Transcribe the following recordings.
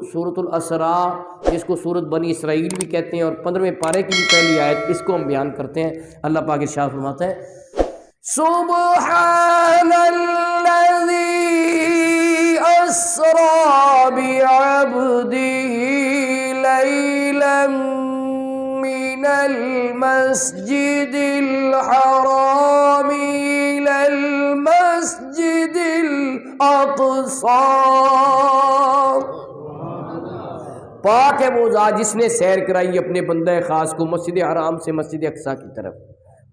سورۃ الاسراء جس کو سورۃ بنی اسرائیل بھی کہتے ہیں اور 15ویں پارے کی بھی پہلی آیت، اس کو ہم بیان کرتے ہیں۔ اللہ پاک ارشاد فرماتا ہے سبحان الذی اسریٰ بعبدہ لیلا من المسجد الحرام إلى المسجد الأقصى۔ پاک ہے وہ ذات جس نے سیر کرائی اپنے بندہ خاص کو مسجد حرام سے مسجد اقصیٰ کی طرف۔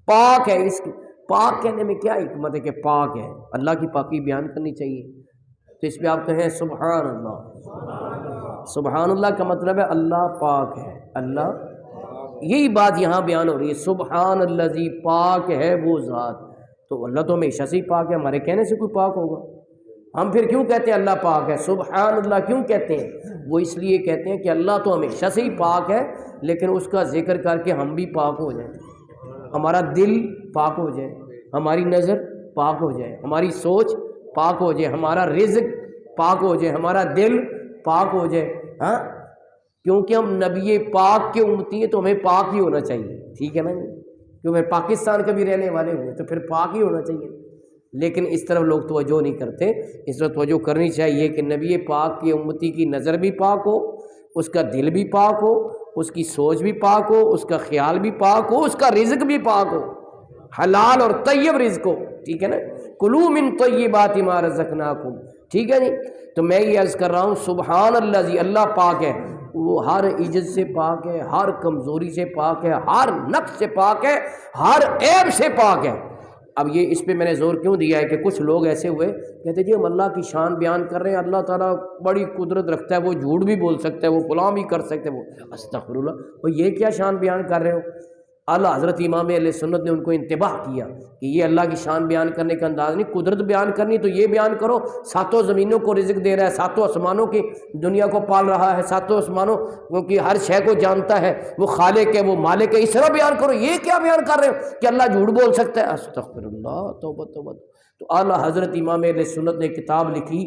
پاک ہے، اس کی پاک کہنے میں کیا حکمت ہے کہ پاک ہے، اللہ کی پاکی بیان کرنی چاہیے، تو اس پہ آپ کہیں سبحان اللہ۔ سبحان اللہ کا مطلب ہے اللہ پاک ہے، اللہ، یہی بات یہاں بیان ہو رہی ہے، سبحان الذی، پاک ہے وہ ذات۔ تو اللہ تو ہمیشہ سے ہی پاک ہے، ہمارے کہنے سے کوئی پاک ہوگا؟ ہم پھر کیوں کہتے ہیں اللہ پاک ہے؟ سبحان اللہ کیوں کہتے ہیں؟ وہ اس لیے کہتے ہیں کہ اللہ تو ہمیشہ سے ہی پاک ہے، لیکن اس کا ذکر کر کے ہم بھی پاک ہو جائیں، ہمارا دل پاک ہو جائے، ہماری نظر پاک ہو جائے، ہماری سوچ پاک ہو جائے، ہمارا رزق پاک ہو جائے، ہمارا دل پاک ہو جائے۔ ہاں، کیونکہ ہم نبی پاک کے امتی ہیں تو ہمیں پاک ہی ہونا چاہیے، ٹھیک ہے نا جی؟ کیونکہ پاکستان کا بھی رہنے والے ہوئے تو پھر پاک ہی ہونا چاہیے، لیکن اس طرف لوگ توجہ نہیں کرتے۔ اس طرف توجہ کرنی چاہیے کہ نبی پاک کی امتی کی نظر بھی پاک ہو، اس کا دل بھی پاک ہو، اس کی سوچ بھی پاک ہو، اس کا خیال بھی پاک ہو، اس کا رزق بھی پاک ہو، حلال اور طیب رزق ہو، ٹھیک ہے نا؟ کلوا من طیبات ما رزقناکم، ٹھیک ہے جی؟ تو میں یہ عرض کر رہا ہوں سبحان اللہ جی، اللہ پاک ہے، وہ ہر عجز سے پاک ہے، ہر کمزوری سے پاک ہے، ہر نقص سے پاک ہے، ہر عیب سے پاک ہے۔ اب یہ اس پہ میں نے زور کیوں دیا ہے کہ کچھ لوگ ایسے ہوئے کہتے جی ہم اللہ کی شان بیان کر رہے ہیں، اللہ تعالیٰ بڑی قدرت رکھتا ہے، وہ جھوٹ بھی بول سکتا ہے، وہ فلاں بھی کر سکتا ہے، وہ استغفر اللہ، وہ یہ کیا شان بیان کر رہے ہو؟ اعلیٰ حضرت امام اہل سنت نے ان کو انتباہ کیا کہ یہ اللہ کی شان بیان کرنے کا انداز نہیں، قدرت بیان کرنی تو یہ بیان کرو ساتوں زمینوں کو رزق دے رہا ہے، ساتوں آسمانوں کی دنیا کو پال رہا ہے، ساتوں آسمانوں کی ہر شے کو جانتا ہے، وہ خالق ہے، وہ مالک ہے، اس طرح بیان کرو۔ یہ کیا بیان کر رہے ہو کہ اللہ جھوٹ بول سکتا ہے؟ استغفر اللہ، توبہ توبہ۔ تو اعلیٰ حضرت امام اہل سنت نے کتاب لکھی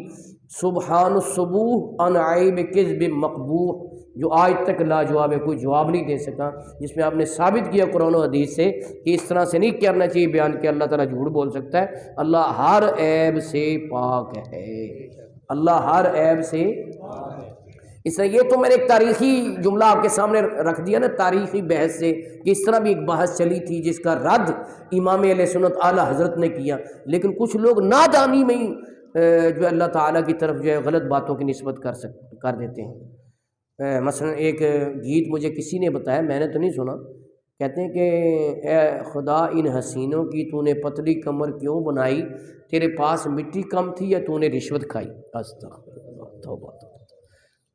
سبحان الصبوح عن عیب کذب مقبوح، جو آج تک لاجواب ہے، کوئی جواب نہیں دے سکا، جس میں آپ نے ثابت کیا قرآن و حدیث سے کہ اس طرح سے نہیں کرنا چاہیے بیان کہ اللہ تعالیٰ جھوٹ بول سکتا ہے۔ اللہ ہر عیب سے پاک ہے، اللہ ہر عیب سے۔ اس طرح یہ تو میں نے ایک تاریخی جملہ آپ کے سامنے رکھ دیا نا، تاریخی بحث سے، کہ اس طرح بھی ایک بحث چلی تھی جس کا رد امام اہل سنت اعلیٰ حضرت نے کیا، لیکن کچھ لوگ نادانی میں ہی جو اللہ تعالیٰ کی طرف جو ہے غلط باتوں کی نسبت کر دیتے ہیں۔ مثلا ایک گیت مجھے کسی نے بتایا، میں نے تو نہیں سنا، کہتے ہیں کہ اے خدا ان حسینوں کی تو نے پتلی کمر کیوں بنائی، تیرے پاس مٹی کم تھی یا تو نے رشوت کھائی؟ استغفر اللہ، توبہ توبہ۔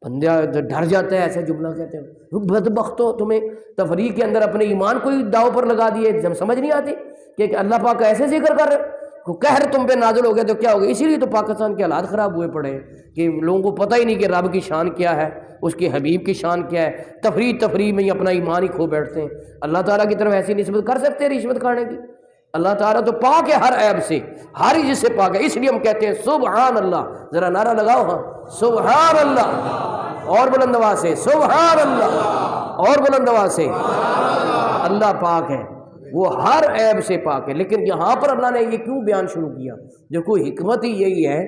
بندہ ڈر جاتا ہے ایسا جملہ کہتے ہیں، بدبختو تمہیں تفریح کے اندر اپنے ایمان کو ہی داؤ پر لگا دیے، جب سمجھ نہیں آتی کہ اللہ پاک کا ایسے ذکر کر رہے کو قہر تم پہ نازل ہو گیا تو کیا ہو گیا۔ اسی لیے تو پاکستان کے حالات خراب ہوئے پڑے ہیں کہ لوگوں کو پتہ ہی نہیں کہ رب کی شان کیا ہے، اس کے حبیب کی شان کیا ہے، تفریح میں ہی اپنا ایمان ہی کھو بیٹھتے ہیں۔ اللہ تعالیٰ کی طرف ایسی نسبت کر سکتے ہیں رشوت کھانے کی؟ اللہ تعالیٰ تو پاک ہے ہر عیب سے، ہر چیز سے پاک ہے، اس لیے ہم کہتے ہیں سبحان اللہ۔ ذرا نعرہ لگاؤ، ہاں سبحان اللہ، اور بلند آواز سے سبحان اللہ، اور بلند آواز سے۔ اللہ پاک ہے، وہ ہر عیب سے پاک ہے۔ لیکن یہاں پر اللہ نے یہ کیوں بیان شروع کیا؟ دیکھو حکمت ہی یہی ہے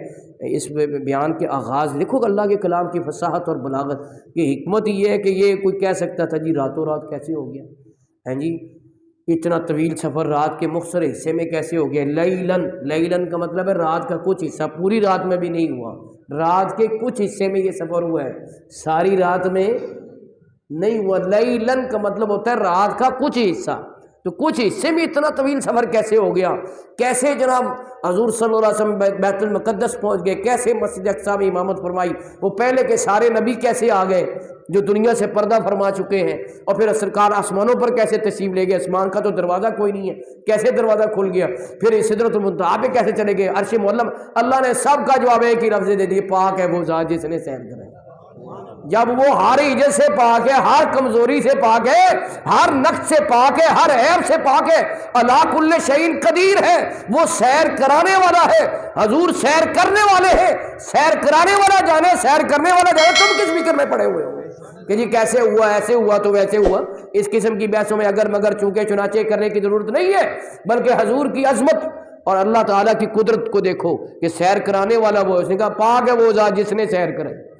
اس بیان کے آغاز، دیکھو اللہ کے کلام کی فصاحت اور بلاغت کی حکمت یہ ہے کہ یہ کوئی کہہ سکتا تھا جی راتوں رات کیسے ہو گیا ہیں جی، اتنا طویل سفر رات کے مختصر حصے میں کیسے ہو گیا؟ لیلن کا مطلب ہے رات کا کچھ حصہ، پوری رات میں بھی نہیں ہوا، رات کے کچھ حصے میں یہ سفر ہوا ہے، ساری رات میں نہیں ہوا۔ لیلن کا مطلب ہوتا ہے رات کا کچھ حصہ، تو کچھ حصے میں اتنا طویل سفر کیسے ہو گیا؟ کیسے جناب حضور صلی اللہ علیہ وسلم بیت المقدس پہنچ گئے؟ کیسے مسجد اقصیٰ میں امامت فرمائی؟ وہ پہلے کے سارے نبی کیسے آ گئے جو دنیا سے پردہ فرما چکے ہیں؟ اور پھر سرکار آسمانوں پر کیسے تشریف لے گئے؟ آسمان کا تو دروازہ کوئی نہیں ہے، کیسے دروازہ کھل گیا؟ پھر سدرۃ المنتہا پہ کیسے چلے گئے؟ عرش معلم؟ اللہ نے سب کا جواب ایک ہی لفظ دے دیے، پاک ہے وہ ذات جس نے سیر کرا ہے۔ جب وہ ہر عجز سے پاک ہے، ہر کمزوری سے پاک ہے، ہر نقص سے پاک ہے، ہر عیب سے پاک ہے، علی کل شیء قدیر ہے، وہ سیر کرانے والا ہے۔ حضور سیر کرنے والے ہیں، سیر کرانے والا جانے، سیر کرنے والا جانے، تم کس فکر میں پڑے ہوئے ہو کہ جی کیسے ہوا، ایسے ہوا تو ویسے ہوا؟ اس قسم کی بحثوں میں اگر مگر چونکہ چنانچہ کرنے کی ضرورت نہیں ہے، بلکہ حضور کی عظمت اور اللہ تعالیٰ کی قدرت کو دیکھو کہ سیر کرانے والا وہ، اس نے کہا پاک ہے وہ ذات جس نے سیر کرائی۔